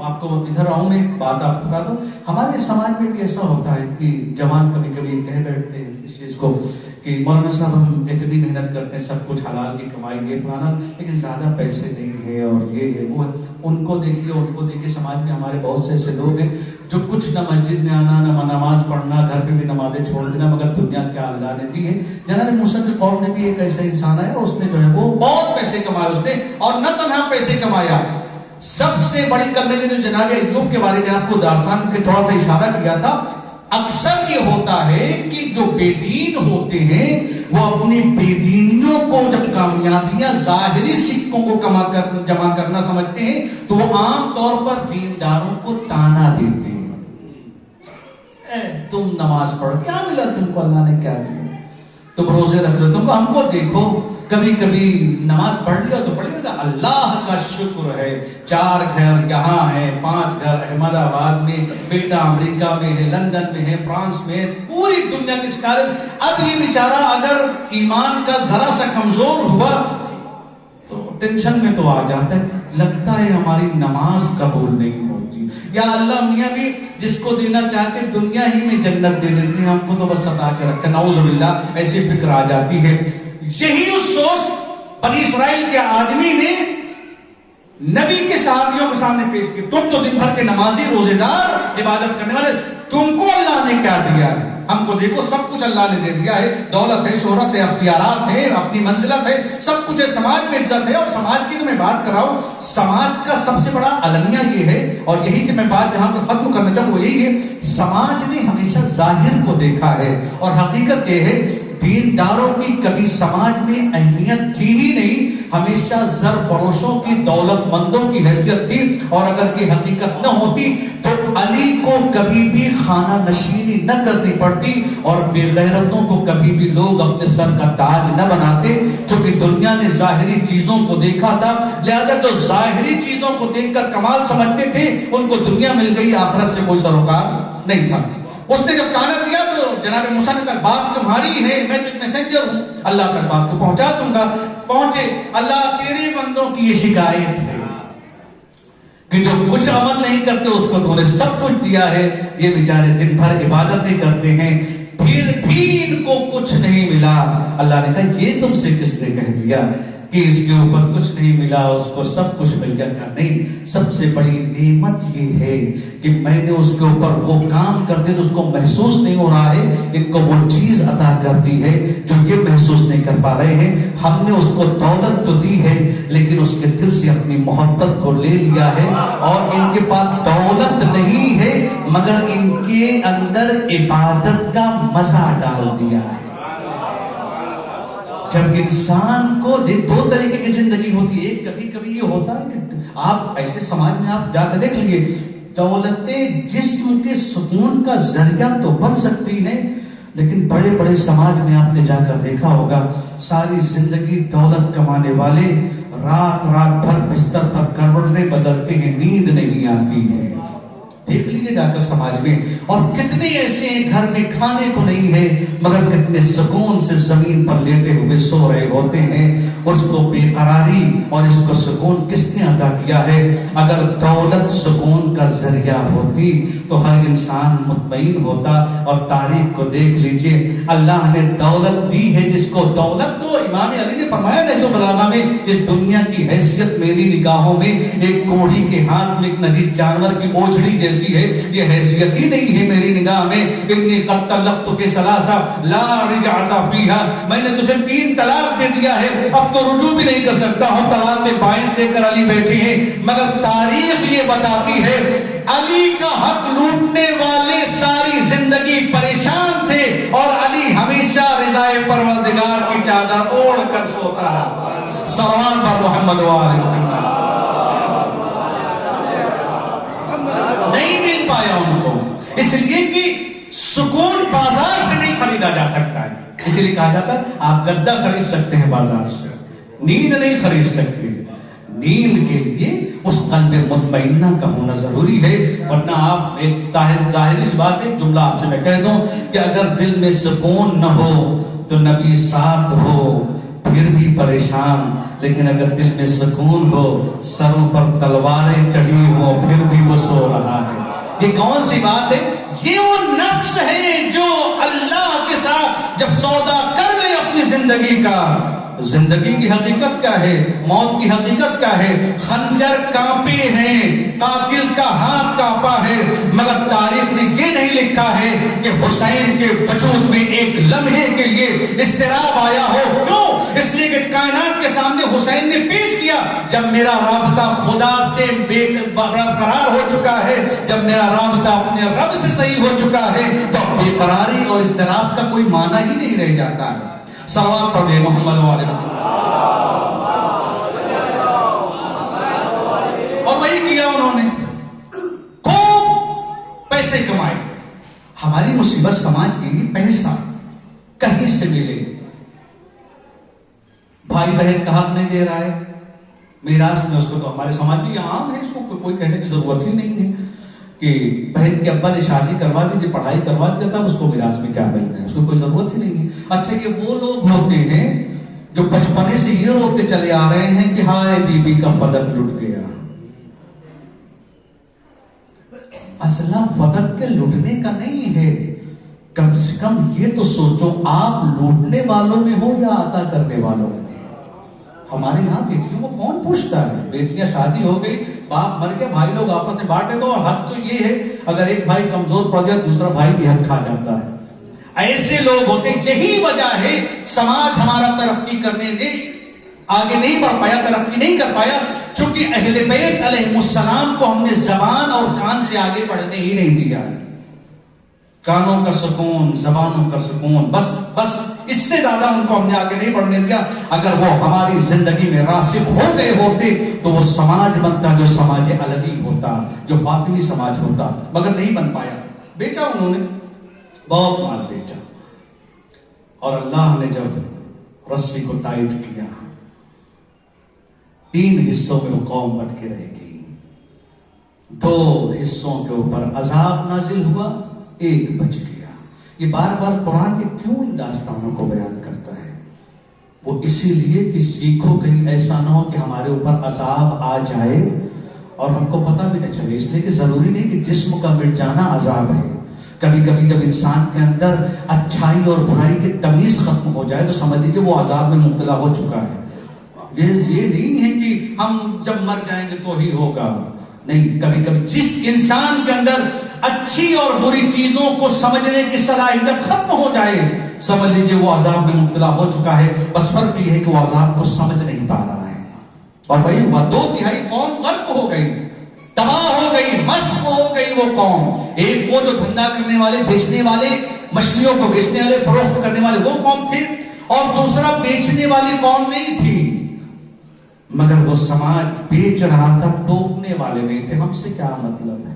Speaker 1: آپ کو ادھر آؤں میں ایک بات آپ بتا دوں, ہمارے سماج میں بھی ایسا ہوتا ہے کہ جوان کبھی کبھی کہہ بیٹھتے ہیں اس چیز کو کہ مولانا صاحب ہم اتنی محنت کرتے ہیں, سب کچھ حلال کی کمائی ہے فلانا, لیکن زیادہ پیسے نہیں ہے اور یہ ہے وہ ہے. ان کو دیکھیے سماج میں ہمارے بہت سے ایسے لوگ ہیں جو کچھ نہ مسجد میں آنا, نہ نماز پڑھنا, گھر پہ بھی نمازیں چھوڑ دینا, مگر دنیا کیا اللہ نے دی ہے. جناب موسیٰ قوم نے بھی ایک ایسا انسان ہے, اس نے جو ہے وہ بہت پیسے کمائے اس نے, اور نہ تنہا پیسے کمایا. سب سے بڑی کمی نے جو جناب ایوب کے بارے میں آپ کو داستان کے تھوڑا سا اشارہ کیا تھا, اکثر یہ ہوتا ہے کہ جو بے دین ہوتے ہیں وہ اپنی بے دینیوں کو جب کامیابیاں ظاہری سکوں کو جمع کرنا سمجھتے ہیں تو وہ عام طور پر دینداروں کو تانا دیتے ہیں, تم نماز پڑھو, کیا ملا تم کو, اللہ نے کیا دیا, تم روزے رکھ رہے, تم کو ہم کو دیکھو, کبھی کبھی نماز پڑھ لیا تو پڑھی گا, اللہ کا شکر ہے 4 گھر یہاں ہے, 5 گھر احمد آباد میں, بیٹا امریکہ میں ہے, لندن میں ہے, فرانس میں ہے, پوری دنیا کے شکار. اب یہ بیچارہ اگر ایمان کا ذرا سا کمزور ہوا تو ٹینشن میں تو آ جاتا ہے, لگتا ہے ہماری نماز قبول نہیں ہوتی, یا اللہ میاں بھی جس کو دینا چاہتے دنیا ہی میں جنت دے دیتے ہیں, ہم کو تو بس ستا کے رکھتے, نعوذ باللہ ایسی فکر آ جاتی ہے. یہی اس سوچ بنی اسرائیل کے آدمی نے نبی کے صحابیوں کے سامنے پیش کی. تم تو دن بھر کے نمازی, روزے دار, عبادت کرنے والے, تم کو اللہ نے کیا دیا ہے؟ ہم کو دیکھو سب کچھ اللہ نے دے دیا ہے، دولت ہے، شہرت ہے، اختیارات ہے، اپنی منزلت ہے، سب کچھ ہے، سماج میں عزت ہے. اور سماج کی تو میں بات کر رہا ہوں، سماج کا سب سے بڑا المیہ یہ ہے، اور یہی کہ میں بات جہاں پہ ختم کرنا چاہوں وہ یہی ہے، سماج نے ہمیشہ ظاہر کو دیکھا ہے، اور حقیقت یہ ہے دینداروں کی کبھی سماج میں اہمیت تھی ہی نہیں، ہمیشہ زر فروشوں کی، دولت مندوں کی حیثیت تھی. اور اگر یہ حقیقت نہ ہوتی تو علی کو کبھی بھی خانہ نشینی نہ کرنی پڑتی، اور بے غیرتوں کو کبھی بھی لوگ اپنے سر کا تاج نہ بناتے، چونکہ دنیا نے ظاہری چیزوں کو دیکھا تھا، لہذا تو ظاہری چیزوں کو دیکھ کر کمال سمجھتے تھے، ان کو دنیا مل گئی، آخرت سے کوئی سروکار نہیں تھا. اس نے جب کہنا دیا تو جناب موسیٰ نے کہا بات تمہاری ہے، میں تو ایک میسنجر ہوں، اللہ تک بات کو پہنچا دوں گا. پہنچے. اللہ تیرے بندوں کی یہ شکایت ہے کہ جو کچھ عمل نہیں کرتے اس کو تو نے سب کچھ دیا ہے، یہ بیچارے دن بھر عبادتیں کرتے ہیں پھر بھی ان کو کچھ نہیں ملا. اللہ نے کہا یہ تم سے کس نے کہہ دیا کہ اس کے اوپر کچھ نہیں ملا، اس کو سب کچھ مل گیا؟ کہا نہیں، سب سے بڑی نعمت یہ ہے کہ میں نے اس کے اوپر وہ کام کر دیا تو اس کو محسوس نہیں ہو رہا ہے، ان کو وہ چیز عطا کر دی ہے جو یہ محسوس نہیں کر پا رہے ہیں. ہم نے اس کو دولت تو دی ہے لیکن اس کے دل سے اپنی محبت کو لے لیا ہے، اور ان کے پاس دولت نہیں ہے مگر ان کے اندر عبادت کا مزہ ڈال دیا ہے. جب انسان کو دو طریقے کی زندگی ہوتی ہے، ایک کبھی کبھی یہ ہوتا ہے کہ آپ ایسے سماج میں آپ جا کر دیکھ لیجیے، دولتیں جسم کے سکون کا ذریعہ تو بن سکتی ہیں، لیکن بڑے بڑے سماج میں آپ نے جا کر دیکھا ہوگا ساری زندگی دولت کمانے والے رات رات بھر بستر پر کروٹیں بدلتے ہیں، نیند نہیں آتی ہے. دیکھ لیجیے جا کر سماج میں، اور کتنے ایسے ہیں گھر میں کھانے کو نہیں ہے مگر کتنے سکون سے زمین پر لیٹے ہوئے سو رہے ہوتے ہیں. اس کو بے قراری اور اس کو سکون کس نے عطا کیا ہے؟ اگر دولت سکون کا ذریعہ ہوتی تو ہر انسان مطمئن ہوتا. اور تاریخ کو دیکھ لیجئے، اللہ نے دولت دی ہے جس کو دولت، تو امام علی نے فرمایا نا جو بلاغہ میں، اس دنیا کی حیثیت میری نگاہوں میں ایک کوڑی کے ہاتھ میں ایک نجیب جانور کی اوجھڑی جیسی ہے، یہ حیثیت ہی نہیں ہے میری نگاہ میں. انی قد طلقتک ثلاثا لا رجعت فیہا، میں نے تجھے 3 طلاق دے دیا ہے، اب تو رجوع بھی نہیں کر سکتا ہوں. طلاق میں بائن دے کر علی بیٹھے ہیں، مگر تاریخ یہ بتاتی ہے علی کا حق لوٹنے والے ساری زندگی پریشان تھے، اور علی ہمیشہ رضائے پروردگار کی چادر اوڑھ کر سوتا رہا. صلوات پر محمد و آل محمد. نہیں مل پایا ان کو، اس لیے کہ سکون بازار سے نہیں خریدا جا سکتا ہے. اسی لیے کہا جاتا ہے آپ گدا خرید سکتے ہیں بازار سے، نیند نہیں خرید سکتے. نیند کے لیے اس قلب مطمئنہ کا ہونا ضروری ہے، ورنہ آپ ایک ظاہری سی بات ہے، جملہ آپ سے میں کہہ دوں کہ اگر دل میں سکون نہ ہو تو نبی ساتھ ہو پھر بھی پریشان، لیکن اگر دل میں سکون ہو، سروں پر تلواریں چڑھی ہو پھر بھی وہ سو رہا ہے. یہ کون سی بات ہے؟ یہ وہ نفس ہے جو اللہ کے ساتھ جب سودا کر لے اپنی زندگی کا. زندگی کی حقیقت کیا ہے؟ موت کی حقیقت کیا ہے؟ خنجر کانپے ہیں، قاتل کا ہاتھ کانپا ہے، مگر تاریخ نے یہ نہیں لکھا ہے کہ حسین کے وجود میں ایک لمحے کے لیے اضطراب آیا ہو. کیوں؟ اس لیے کہ کائنات کے سامنے حسین نے پیش کیا، جب میرا رابطہ خدا سے برقرار ہو چکا ہے، جب میرا رابطہ اپنے رب سے صحیح ہو چکا ہے، تو بے قراری اور اضطراب کا کوئی معنی ہی نہیں رہ جاتا ہے. صلوات پڑھے محمد و آل محمد. اور وہی کیا انہوں نے، خوب پیسے کمائے. ہماری مصیبت سماج کے لیے پیسہ کہیں سے ملے. بھائی بہن کا حق نہیں دے رہا ہے میراث میں، اس کو تو ہمارے سماج میں یہ عام ہے، اس کو کوئی کہنے کی ضرورت ہی نہیں ہے کہ بہن کے ابا نے شادی کروا دی تھی، پڑھائی کروا دیا تھا، اس کو میراث میں کیا ملنا ہے، اس کو کوئی ضرورت ہی نہیں ہے. اچھا یہ وہ لوگ ہوتے ہیں جو بچپنے سے یہ روتے چلے آ رہے ہیں کہ ہائے بی بی کا فدق لٹ گیا. اصلہ فدق کے لٹنے کا نہیں ہے، کم سے کم یہ تو سوچو آپ لوٹنے والوں میں ہو یا عطا کرنے والوں میں. ہمارے یہاں بیٹیوں کو کون پوچھتا ہے؟ بیٹیاں شادی ہو گئی، باپ مر گیا، بھائی لوگ آپس میں بانٹے دو. اور حد تو یہ ہے اگر ایک بھائی کمزور پڑ گیا دوسرا بھائی بھی حق کھا جاتا ہے. ایسے لوگ ہوتے. یہی وجہ ہے سماج ہمارا ترقی کرنے میں آگے نہیں بڑھ پایا, ترقی نہیں کر پایا, چونکہ اہل بیت علیہ السلام کو ہم نے زبان اور کان سے آگے بڑھنے ہی نہیں دیا. کانوں کا سکون, زبانوں کا سکون, بس اس سے زیادہ ان کو ہم نے آگے نہیں بڑھنے دیا. اگر وہ ہماری زندگی میں راسخ ہو گئے ہوتے تو وہ سماج بنتا جو سماج الگی ہوتا, جو فاطمی سماج ہوتا, مگر نہیں بن پایا. بیچا انہوں نے, بہت مال بیچا, اور اللہ نے جب رسی کو ٹائٹ کیا 3 حصوں میں وہ قوم بٹ کے رہ گئی. 2 حصوں کے اوپر عذاب نازل ہوا, 1 بچ گیا. یہ بار بار قرآن کے کیوں ان داستانوں کو بیان کرتا ہے؟ وہ اسی لیے کہ سیکھو کہیں ایسا نہ ہو کہ ہمارے اوپر عذاب آ جائے اور ہم کو پتہ بھی نہ چلے. اس لیے کہ ضروری نہیں کہ جسم کا مٹ جانا عذاب ہے. کبھی کبھی جب انسان کے اندر اچھائی اور برائی کی تمیز ختم ہو جائے تو سمجھ لیجیے وہ عذاب میں مبتلا ہو چکا ہے. یہ نہیں ہے کہ ہم جب مر جائیں گے تو ہی ہوگا. نہیں, کبھی کبھی جس انسان کے اندر اچھی اور بری چیزوں کو سمجھنے کی صلاحیت ختم ہو جائے سمجھ لیجیے وہ عذاب میں مبتلا ہو چکا ہے. بس فرق یہ ہے کہ وہ عذاب کو سمجھ نہیں پا رہا ہے. اور وہی ہوا, 2/3 قوم غرق ہو گئی, تباہ ہو گئی, مسخ ہو گئی وہ قوم. ایک وہ جو دھندا کرنے والے, بیچنے والے, مچھلیوں کو بیچنے والے, فروخت کرنے والے وہ قوم تھے, اور دوسرا بیچنے والی قوم نہیں تھی. مگر وہ سماج بیچ رہا تھا, ٹوکنے والے نہیں تھے. ہم سے کیا مطلب ہے؟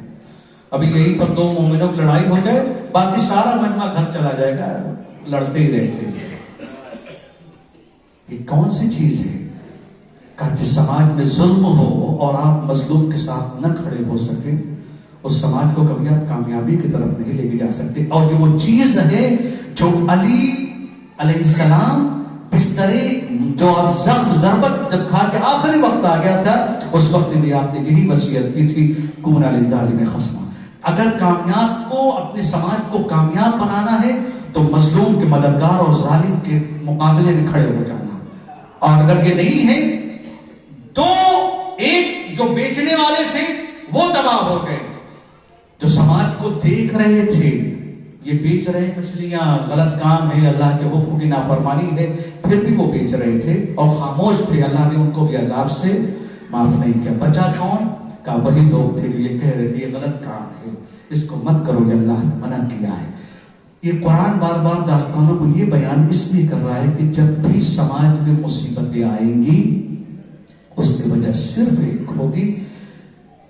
Speaker 1: ابھی یہیں پر 2 مومنوں کی لڑائی ہو جائے, باقی سارا مجمع گھر چلا جائے گا, لڑتے ہی رہتے ہیں. یہ کون سی چیز ہے کہ جس سماج میں ظلم ہو اور آپ مظلوم کے ساتھ نہ کھڑے ہو سکے, اس سماج کو کبھی آپ کامیابی کی طرف نہیں لے کے جا سکتے. اور یہ وہ چیز ہے جو علی علیہ السلام بسترے جو آپ ضربت جب کھا کے آخری وقت آ گیا تھا, اس وقت بھی آپ نے یہی وصیت کی تھی, کون للظالم خصما. اگر کامیاب کو, اپنے سماج کو کامیاب بنانا ہے تو مظلوم کے مددگار اور ظالم کے مقابلے میں کھڑے ہو جانا. اور اگر یہ نہیں ہے تو ایک جو بیچنے والے تھے وہ تباہ ہو گئے, جو سماج کو دیکھ رہے تھے یہ بیچ رہے مچھلیاں, غلط کام ہے, اللہ کے حکم کی نافرمانی ہے, پھر بھی وہ بیچ رہے تھے اور خاموش تھے. اللہ نے ان کو بھی عذاب سے معاف نہیں کیا. بچا کون؟ کا وہی لوگ تھے جو یہ کہہ رہے تھے یہ غلط کام ہے, اس کو مت کرو, یہ اللہ نے منع کیا ہے. یہ قرآن بار بار داستانوں کو یہ بیان اس لیے کر رہا ہے کہ جب بھی سماج میں مصیبتیں آئیں گی اس کی وجہ صرف ایک ہوگی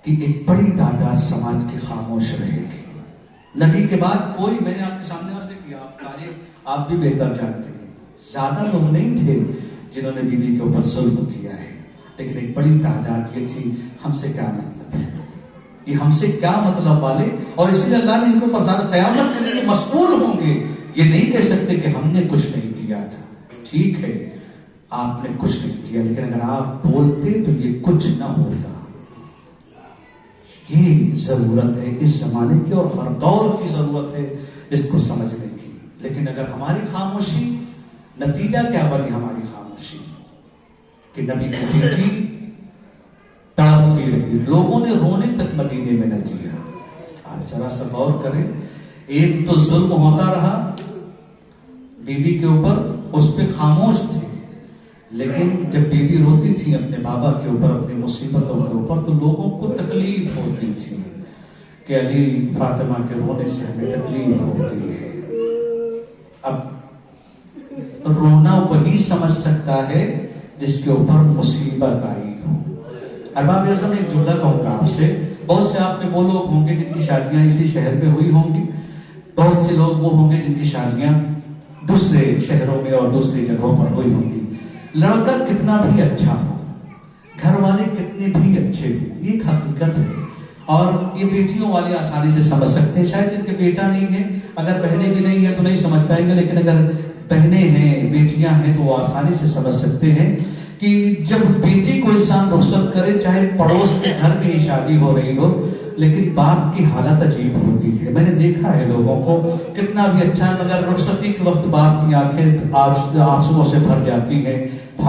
Speaker 1: کہ ایک بڑی تعداد سماج کی خاموش رہے گی. نبی کے بعد کوئی, میں نے آپ کے سامنے عرض کیا, آپ تاریخ آپ بھی بہتر جانتے ہیں, زیادہ لوگ نہیں تھے جنہوں نے بیوی کے اوپر ظلم کیا ہے, لیکن ایک بڑی تعداد یہ تھی. ہم سے کیا مطلب ہے, یہ ہم سے کیا مطلب والے, اور اس لیے اللہ نے ان کو پر زیادہ قیامت کے لیے مسئول ہوں گے. یہ نہیں کہہ سکتے کہ ہم نے کچھ نہیں کیا تھا. ٹھیک ہے آپ نے کچھ نہیں کیا, لیکن اگر آپ بولتے تو یہ کچھ نہ ہوتا. یہ ضرورت ہے اس زمانے کی اور ہر دور کی ضرورت ہے اس کو سمجھنے کی. لیکن اگر ہماری خاموشی, نتیجہ کیا بنی ہماری خاموشی کہ نبی کی بیٹی تڑپتی رہی, لوگوں نے رونے تک مدینے میں نہ دیا. آپ ذرا سا غور کریں, ایک تو ظلم ہوتا رہا بیوی کے اوپر, اس پہ خاموش تھی, لیکن جب بیوی روتی تھی اپنے بابا کے اوپر, اپنی مصیبتوں کے اوپر, تو لوگوں کو تکلیف ہوتی تھی کہ علی فاطمہ کے رونے سے ہمیں تکلیف ہوتی ہے. اب رونا وہی سمجھ سکتا ہے جس کے اوپر مصیبت آئی ہو. ارباب اعظم ایک جملہ کہوں گا آپ سے, بہت سے آپ میں وہ لوگ ہوں گے جن کی شادیاں اسی شہر میں ہوئی ہوں گی, بہت سے لوگ وہ ہوں گے جن کی شادیاں دوسرے شہروں میں اور دوسری جگہوں پر ہوئی ہوں گی. لڑکا کتنا بھی اچھا ہو, گھر والے کتنے بھی اچھے ہوں, یہ حقیقت ہے. اور یہ بیٹیوں والے آسانی سے سمجھ سکتے ہیں. شاید جن کے بیٹا نہیں ہے, اگر بہنیں بھی نہیں ہیں تو نہیں سمجھ پائیں گے, لیکن اگر بہنیں ہیں, بیٹیاں ہیں, تو وہ آسانی سے سمجھ سکتے ہیں کہ جب بیٹی کو انسان رخصت کرے, چاہے پڑوس کے گھر میں ہی شادی ہو رہی ہو, لیکن باپ کی حالت عجیب ہوتی ہے. میں نے دیکھا ہے لوگوں کو, کتنا بھی اچھا ہے مگر رخصتی کے وقت باپ کی آنکھیں آنسوؤں سے بھر جاتی ہے,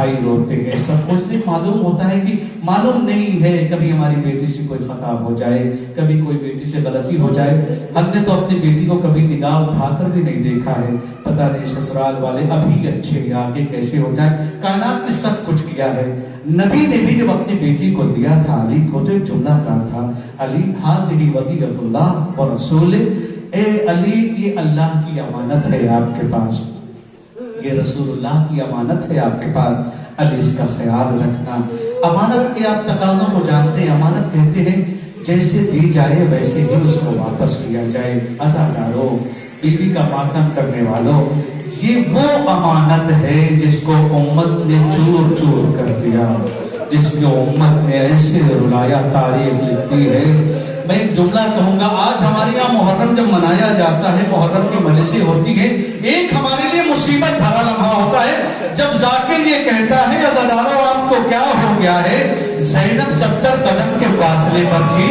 Speaker 1: بھائی روتے ہیں، سب کچھ معلوم ہوتا ہے کہ معلوم نہیں ہے، کبھی ہماری بیٹی سے کوئی خطا ہو جائے، کبھی کوئی بیٹی سے غلطی ہو جائے، ہم نے تو اپنی بیٹی کو کبھی نگاہ اٹھا کر بھی نہیں دیکھا ہے، پتہ نہیں سسرال والے ابھی اچھے یا آگے کیسے ہو جائے، کائنات نے سب کچھ کیا ہے۔ نبی نے بھی جب اپنی بیٹی کو دیا تھا علی کو تو ایک جملہ کہا تھا، علی ہذہ ودیعۃ اللہ ورسولہ، اے علی یہ اللہ کی امانت ہے آپ کے پاس، یہ رسول اللہ کی امانت ہے آپ کے پاس، علی اس کا خیال رکھنا۔ امانت کے آپ تقاضوں کو جانتے ہیں، امانت کہتے ہیں جیسے دی جائے ویسے ہی اس کو واپس کیا جائے۔ عزاداروں، بیوی کا ماتم کرنے والوں، یہ وہ امانت ہے جس کو امت نے چور چور کر دیا، جس کو امت نے ایسے رلایا، تاریخ لکھتی ہے۔ میں ایک جملہ کہوں گا، آج ہمارے یہاں محرم جب منایا جاتا ہے، محرم کی مجلسیں ہوتی ہیں، ایک ہمارے لیے مصیبت بھرا لمحہ ہوتا ہے جب ذاکر یہ کہتا ہے عزاداروں آپ کو کیا ہو گیا ہے، زینب 70 قدم کے فاصلے پر تھی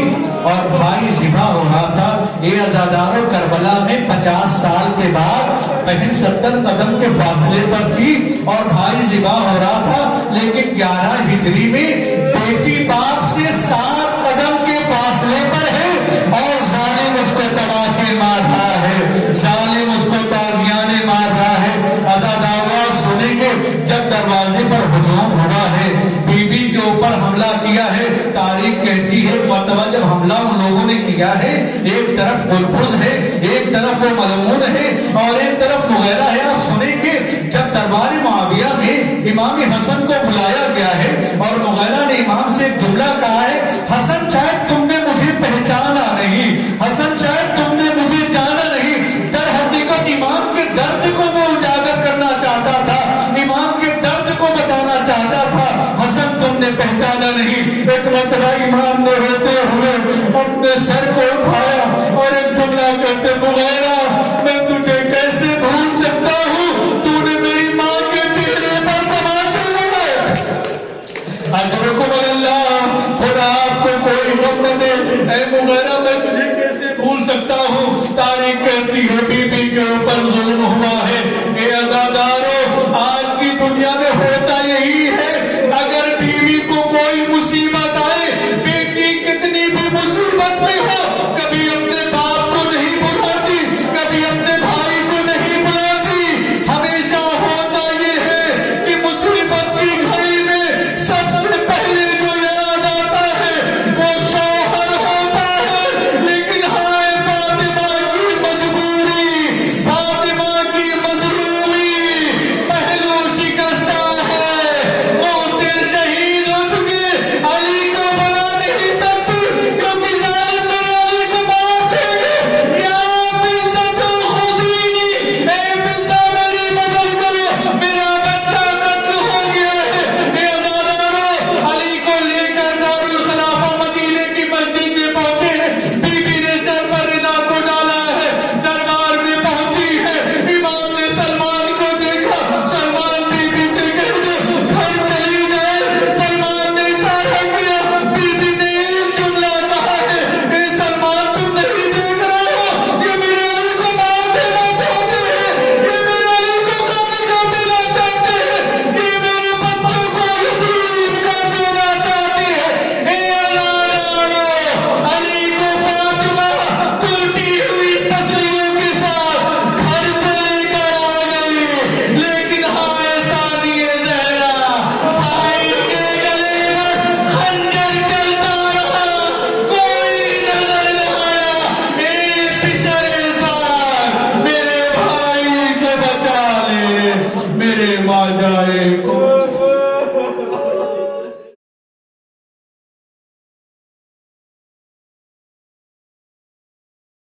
Speaker 1: اور بھائی ذبح ہو رہا تھا۔ یہ عزاداروں کربلا میں 50 سال کے بعد بہن 70 قدم کے فاصلے پر تھی اور بھائی ذبح ہو رہا تھا، لیکن 11 ہجری میں بیٹی باپ سے 7 قدم کے فاصلے پر ہے اور ظالم اس کو تماچے مار رہا ہے، ظالم اس کو تازیانے مار رہا ہے۔ عزاداروں سنیں گے جب دروازے پر ہجوم ہوا ہے، بی بی کے اوپر حملہ کیا ہے، تاریخ کہتی ہے مرتبہ جب حملہ ان لوگوں نے کیا ہے، ایک طرف گلفز ہے، ایک طرف وہ ملعون ہے اور ایک طرف مغیرہ ہے۔ سنیں گے جب دربار معاویہ میں امام حسن کو بلایا گیا ہے اور مغیرہ نے امام سے ایک جملہ کہا ہے، حسن شاید تم نے مجھے پہچانا نہیں، حسن شاید تم نے مجھے جانا نہیں۔ در حقیقت امام کے درد کو وہ اجاگر کرنا چاہتا تھا، امام کے درد کو بتانا چاہتا تھا، حسن تم نے پہچانا نہیں۔ ایک مرتبہ امام نے